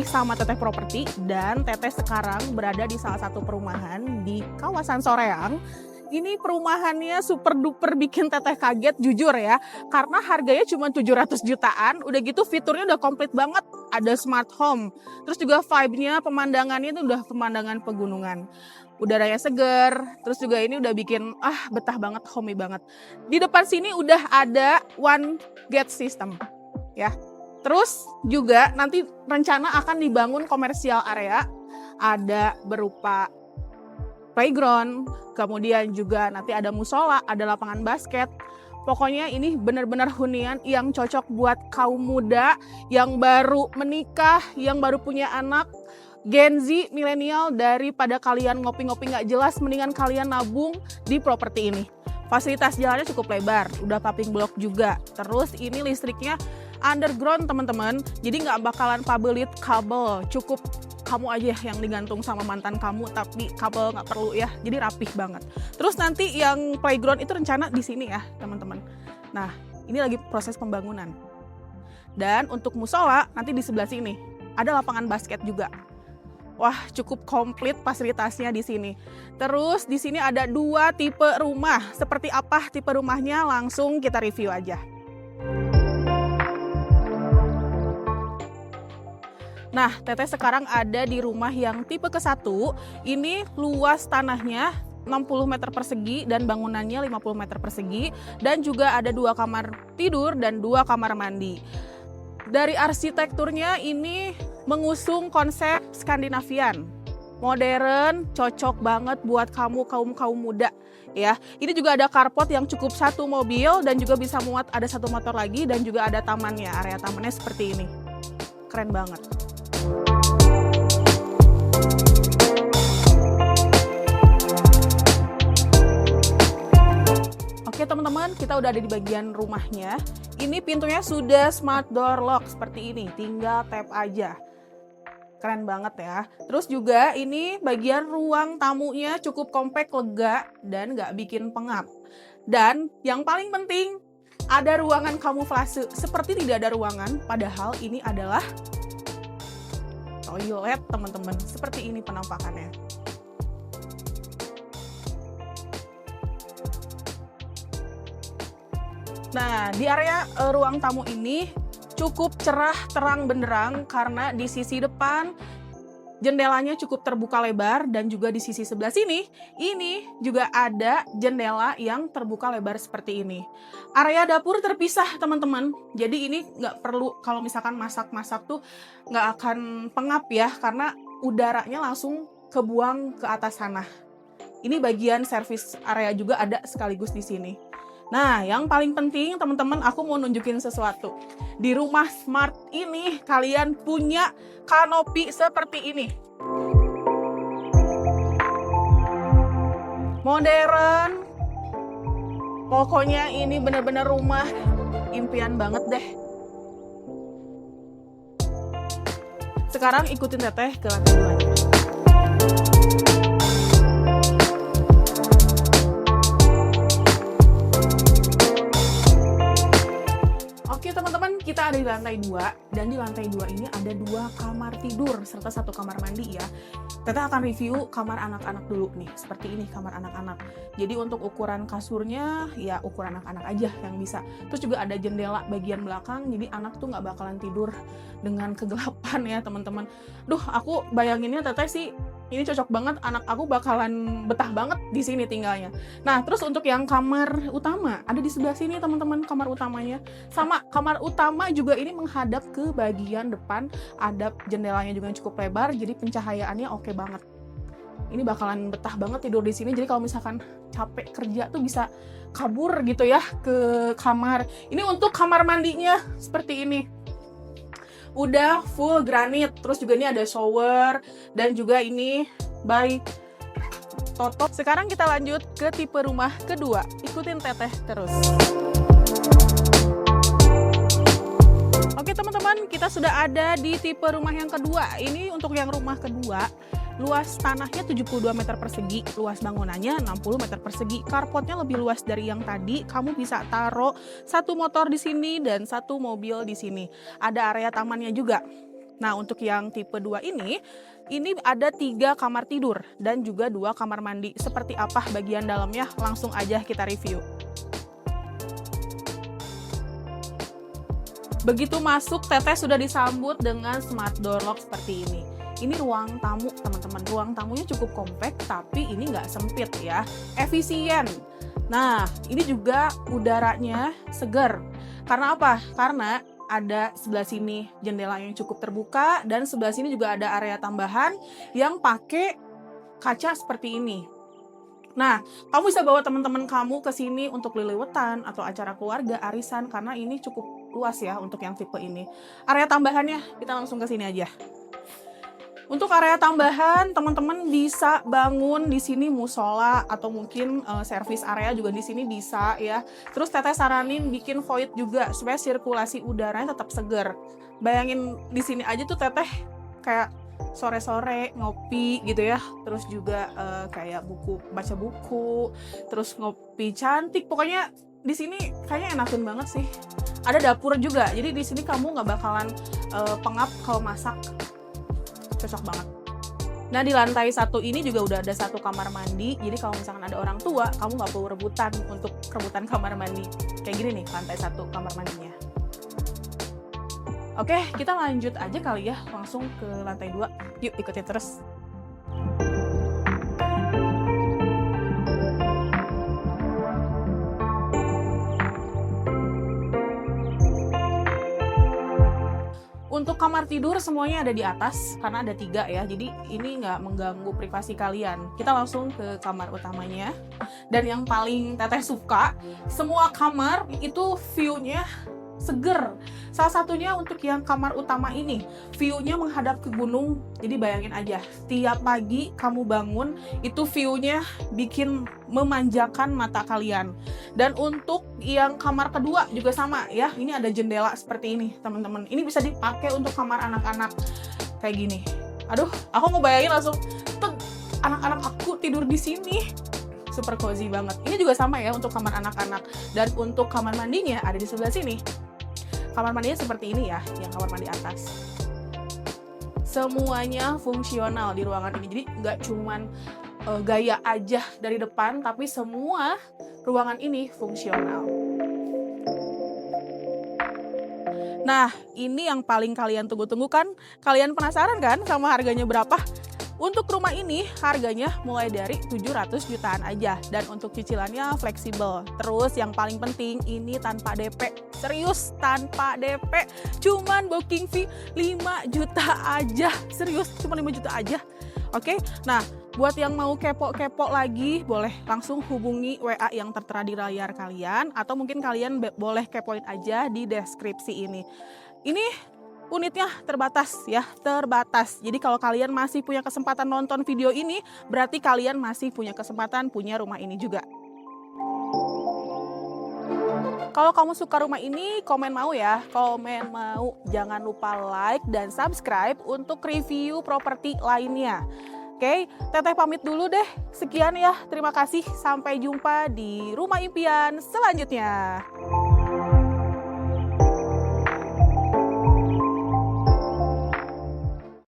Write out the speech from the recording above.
masih sama Teteh Property dan Teteh sekarang berada di salah satu perumahan di kawasan Soreang. Ini perumahannya super duper bikin Teteh kaget jujur ya, karena harganya cuma 700 jutaan, udah gitu fiturnya udah komplit banget, ada smart home, terus juga vibe-nya, pemandangannya itu udah pemandangan pegunungan. Udaranya seger, terus juga ini udah bikin betah banget, homey banget. Di depan sini udah ada one gate system ya. Terus juga nanti rencana akan dibangun komersial area, ada berupa playground, kemudian juga nanti ada musola, ada lapangan basket. Pokoknya ini benar-benar hunian yang cocok buat kaum muda yang baru menikah, yang baru punya anak, Gen Z, milenial, daripada kalian ngopi-ngopi nggak jelas, mendingan kalian nabung di properti ini. Fasilitas jalannya cukup lebar, udah paving block juga. Terus ini listriknya underground teman-teman, jadi nggak bakalan pabelit kabel, cukup kamu aja yang digantung sama mantan kamu, tapi kabel nggak perlu ya, jadi rapih banget. Terus nanti yang playground itu rencana di sini ya teman-teman. Nah ini lagi proses pembangunan. Dan untuk musola nanti di sebelah sini ada lapangan basket juga. Wah, cukup komplit fasilitasnya di sini. Terus di sini ada 2 tipe rumah. Seperti apa tipe rumahnya? Langsung kita review aja. Nah, Teteh sekarang ada di rumah yang tipe ke-1. Ini luas tanahnya 60 meter persegi dan bangunannya 50 meter persegi. Dan juga ada 2 kamar tidur dan 2 kamar mandi. Dari arsitekturnya ini mengusung konsep Skandinavian, modern, cocok banget buat kamu kaum muda ya. Ini juga ada carport yang cukup 1 mobil dan juga bisa muat ada 1 motor lagi, dan juga ada tamannya, area tamannya seperti ini. Keren banget. Oke teman-teman, kita udah ada di bagian rumahnya. Ini pintunya sudah smart door lock seperti ini, tinggal tap aja. Keren banget ya. Terus juga ini bagian ruang tamunya cukup kompak, lega, dan nggak bikin pengap. Dan yang paling penting, ada ruangan kamuflase. Seperti tidak ada ruangan, padahal ini adalah toilet teman-teman. Seperti ini penampakannya. Nah, di area ruang tamu ini cukup cerah, terang benderang karena di sisi depan jendelanya cukup terbuka lebar, dan juga di sisi sebelah sini ini juga ada jendela yang terbuka lebar seperti ini. Area dapur terpisah teman-teman, jadi ini nggak perlu kalau misalkan masak-masak tuh nggak akan pengap ya, karena udaranya langsung kebuang ke atas sana. Ini bagian service area juga ada sekaligus di sini. Nah, yang paling penting teman-teman, aku mau nunjukin sesuatu. Di rumah smart ini kalian punya kanopi seperti ini. Modern. Pokoknya ini benar-benar rumah impian banget deh. Sekarang ikutin Teteh ke lantai 2-nya. Oke teman-teman, kita ada di lantai 2, dan di lantai 2 ini ada 2 kamar tidur serta 1 kamar mandi ya. Teteh akan review kamar anak-anak dulu nih, seperti ini kamar anak-anak. Jadi untuk ukuran kasurnya ya ukuran anak-anak aja yang bisa. Terus juga ada jendela bagian belakang, jadi anak tuh nggak bakalan tidur dengan kegelapan ya teman-teman. Duh, aku bayanginnya Teteh sih ini cocok banget, anak aku bakalan betah banget di sini tinggalnya. Nah, terus untuk yang kamar utama ada di sebelah sini teman-teman, kamar utamanya. Sama kamar utama juga ini menghadap ke bagian depan, ada jendelanya juga yang cukup lebar, jadi pencahayaannya oke banget. Ini bakalan betah banget tidur di sini. Jadi kalau misalkan capek kerja tuh bisa kabur gitu ya ke kamar. Ini untuk kamar mandinya seperti ini. Udah full granit, terus juga ini ada shower, dan juga ini by Toto. Sekarang kita lanjut ke tipe rumah kedua, ikutin Teteh terus. Oke teman-teman, kita sudah ada di tipe rumah yang kedua. Ini untuk yang rumah kedua, luas tanahnya 72 meter persegi, luas bangunannya 60 meter persegi. Carportnya lebih luas dari yang tadi. Kamu bisa taruh 1 motor di sini dan 1 mobil di sini. Ada area tamannya juga. Nah, untuk yang tipe 2 ini ada 3 kamar tidur dan juga 2 kamar mandi. Seperti apa bagian dalamnya? Langsung aja kita review. Begitu masuk, Teteh sudah disambut dengan smart door lock seperti ini. Ini ruang tamu, teman-teman. Ruang tamunya cukup kompak, tapi ini nggak sempit ya. Efisien. Nah, ini juga udaranya segar. Karena apa? Karena ada sebelah sini jendela yang cukup terbuka, dan sebelah sini juga ada area tambahan yang pakai kaca seperti ini. Nah, kamu bisa bawa teman-teman kamu ke sini untuk liliwetan atau acara keluarga, arisan, karena ini cukup luas ya untuk yang tipe ini. Area tambahannya, kita langsung ke sini aja. Untuk area tambahan, teman-teman bisa bangun di sini musola atau mungkin servis area juga di sini bisa ya. Terus Teteh saranin bikin void juga supaya sirkulasi udaranya tetap segar. Bayangin di sini aja tuh Teteh kayak sore-sore ngopi gitu ya. Terus juga kayak baca buku, terus ngopi cantik. Pokoknya di sini kayaknya enakin banget sih. Ada dapur juga. Jadi di sini kamu nggak bakalan pengap kalau masak. Cocok banget. Nah, di lantai 1 ini juga udah ada 1 kamar mandi. Jadi kalau misalkan ada orang tua, kamu nggak perlu rebutan kamar mandi. Kayak gini nih, lantai 1 kamar mandinya. Oke, kita lanjut aja kali ya, langsung ke lantai 2. Yuk, ikutin terus. Untuk kamar tidur semuanya ada di atas karena ada 3 ya, jadi ini nggak mengganggu privasi kalian. Kita langsung ke kamar utamanya. Dan yang paling Teteh suka, semua kamar itu view-nya seger. Salah satunya untuk yang kamar utama ini, view-nya menghadap ke gunung. Jadi bayangin aja, tiap pagi kamu bangun, itu view-nya bikin memanjakan mata kalian. Dan untuk yang kamar kedua juga sama ya, ini ada jendela seperti ini teman-teman. Ini bisa dipakai untuk kamar anak-anak kayak gini. Aduh, aku ngebayangin langsung, anak-anak aku tidur di sini. Super cozy banget. Ini juga sama ya untuk kamar anak-anak. Dan untuk kamar mandinya ada di sebelah sini. Kamar mandinya seperti ini ya, yang kamar mandi atas. Semuanya fungsional di ruangan ini. Jadi nggak cuman gaya aja dari depan, tapi semua ruangan ini fungsional. Nah, ini yang paling kalian tunggu-tunggu kan? Kalian penasaran kan sama harganya berapa? Untuk rumah ini harganya mulai dari 700 jutaan aja, dan untuk cicilannya fleksibel. Terus yang paling penting ini tanpa DP. Serius, tanpa DP. Cuman booking fee 5 juta aja. Serius, cuma 5 juta aja. Oke, nah buat yang mau kepo-kepo lagi, boleh langsung hubungi WA yang tertera di layar kalian, atau mungkin kalian boleh kepoin aja di deskripsi ini. Ini unitnya terbatas ya, terbatas. Jadi kalau kalian masih punya kesempatan nonton video ini, berarti kalian masih punya kesempatan punya rumah ini juga. Kalau kamu suka rumah ini, komen mau ya, komen mau. Jangan lupa like dan subscribe untuk review properti lainnya. Oke, Teteh pamit dulu deh. Sekian ya, terima kasih. Sampai jumpa di Rumah Impian selanjutnya.